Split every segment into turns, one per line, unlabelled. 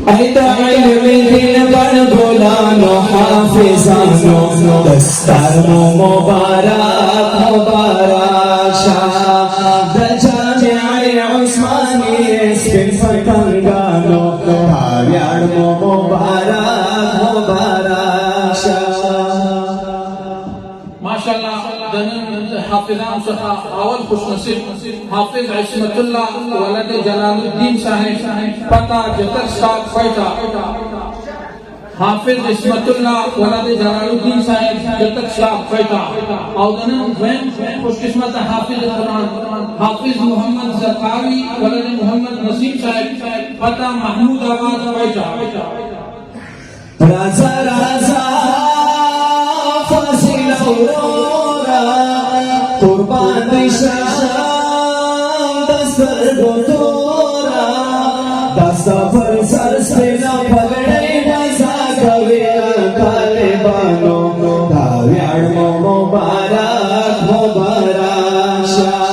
أهد علم دين بن بولانو حافظانو دستار مبارك مبارك شاه دجامع عثماني اسم فتنگانو تاویار مبارك مبارك شاه
माशाअल्लाह हाफिजान सखा अवल खुश नसीब हाफिज इस्मतुल्लाह वलद जलालुद्दीन साहिब पता जतर साहब पैठा हाफिज इस्मतुल्लाह वलद जलालुद्दीन साहिब जतर साहब पैठा और दनन वैन खुशकिस्मत हाफिज कुरान हाफिज मोहम्मद ज़रकावी वलद मोहम्मद नसीम साहिब पता महमूदाबाद पैठा
राजा राजा फासिल औरोरा कुर्बान शाम दस्तर गोतोरा दस्ता पर सर से न पगड़े मजा कवे तालिबानो ताव्याड़ मुबारक मुबारक शाह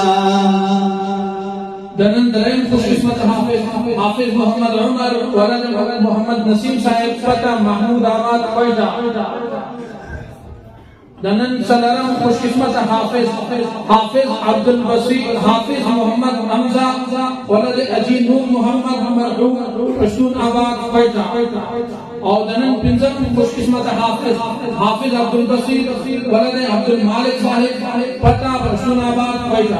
दनन दरैन खुशकिस्मत हाफिज मोहम्मद उमर वलद मोहम्मद नसीम साहिब पता महमूद आबाद पैदा दनन सदरम खुशकिस्मत हाफिज अब्दुल बसीर हाफिज मोहम्मद हमजा वलद अजी नूर मोहम्मद मरहूम पश्तून आबाद पैदा और दनन पिंजम खुशकिस्मत हाफिज अब्दुल बसीर वलद अब्दुल मालिक साहिब पता पश्तून आबाद पैदा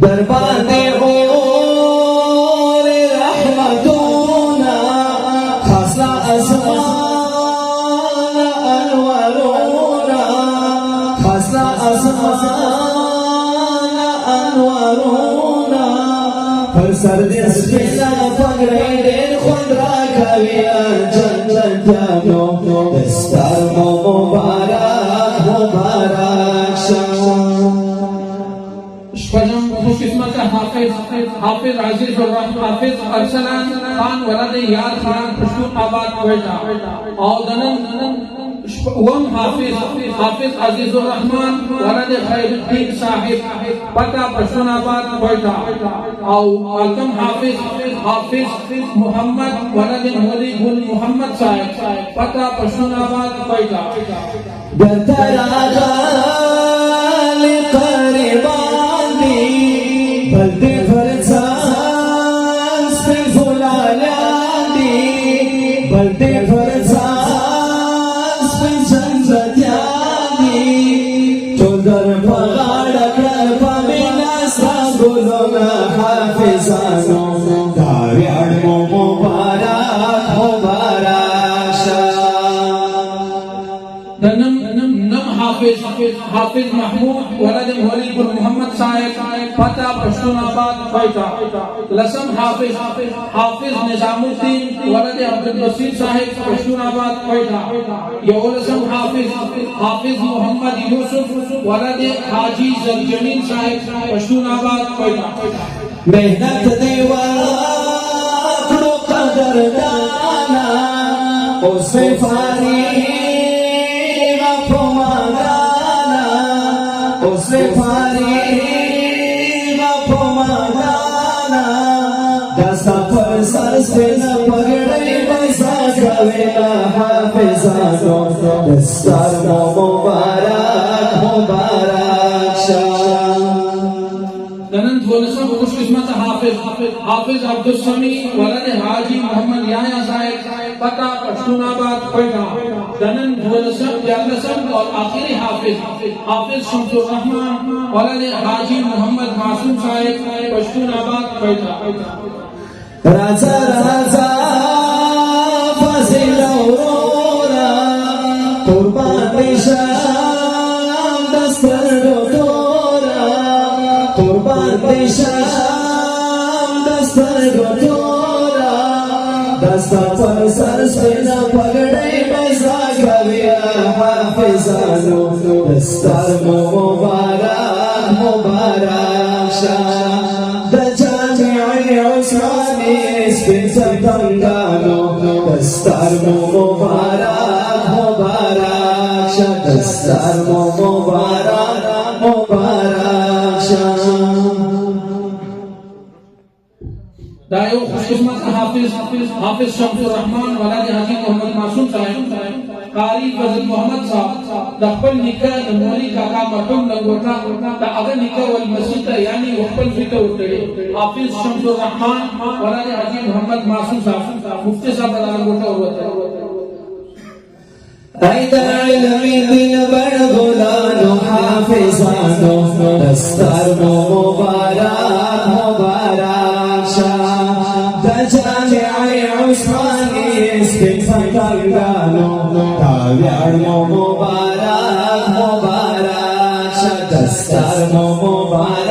दरबाने और रहमतोना खासा आसमान अनवरोना खासा आसमान अनवरोना पर सर्दिस बिना पगड़े देर खुदरा कविया जन्नत जानो दस्तार मुबारक मुबारक शाह
फजम खुशकिस्मत हाफिज अजीज और हाफिज अरसलान खान वलद यार खान पश्तून आबाद पैदा और दनन वम हाफिज अजीजुर रहमान वलद खैरुद्दीन साहिब पता पश्तून आबाद पैदा और अलकम हाफिज मोहम्मद वलद मौली गुल मोहम्मद साहिब पता पश्तून आबाद पैदा
बलते फरसान से जुलालानी बलते फरसान से जन्नतियानी चौदर पगाड़ कर पमिना सा गुलोना हाफिजानो ताव्याड़ मुबारक मुबारक शाह
हाफिज महमूद वलद मौली गुल मोहम्मद साहिब पता पश्तून आबाद पैदा लसम हाफिज निजामुद्दीन वलद अब्दुल बसीर साहिब पश्तून आबाद पैदा यौलसम हाफिज मोहम्मद यूसुफ वलद हाजी जमीन साहिब पश्तून आबाद पैदा
मेहनत देवा कदर दाना उसे फारी उसे फारीगा पोमागाना दस्ता पर सर से न पगड़े मजा कवेला हाफिजानो दस्तार मुबारक मुबारक शाह
दनन दौलसम खुशकिस्मत हाफिज अब्दुल समी वलद हाजी मोहम्मद याया साहिब पता पश्तून आबाद पैदा दनन दौलसम जालसम और आखिरी हाफिज शमसुर रहमान वलद हाजी मोहम्मद मासूम साहिब पश्तून आबाद पैदा
राजा राजा फासिल औरोरा कुर्बान शाम दस्तर गोतोरा कुर्बान शाम दस्तर गोतोरा दस्ता पर सर से न पगड़े मजा कविया हाफिजानो दस्तार मुबारक मुबारक शाह दजामिया उस्मानी इसमें فتنگانو دستار مبارک مبارک شد دستار مبارک مبارک شد
दायो खुशकिस्मत हाफिज शम्सुर रहमान वलाद हाजी मोहम्मद मासूम साहब कारी फजल मोहम्मद साहब दखल निका मोली काका मरहूम लंगोटा दा अगर निका वल मस्जिद यानी वक्फल फिकर होते हाफिज शम्सुर रहमान वलाद हाजी मोहम्मद मासूम साहब मुफ्ती साहब लंगोटा होता
ऐदा इल्मी दिन बड़ गुलानो हाफिजानो दस्तार मुबारक मुबारक शाह दजाने उस्मानी इस्तिफागानो ताबियार मुबारक मुबारक शाह दस्तार मुबारक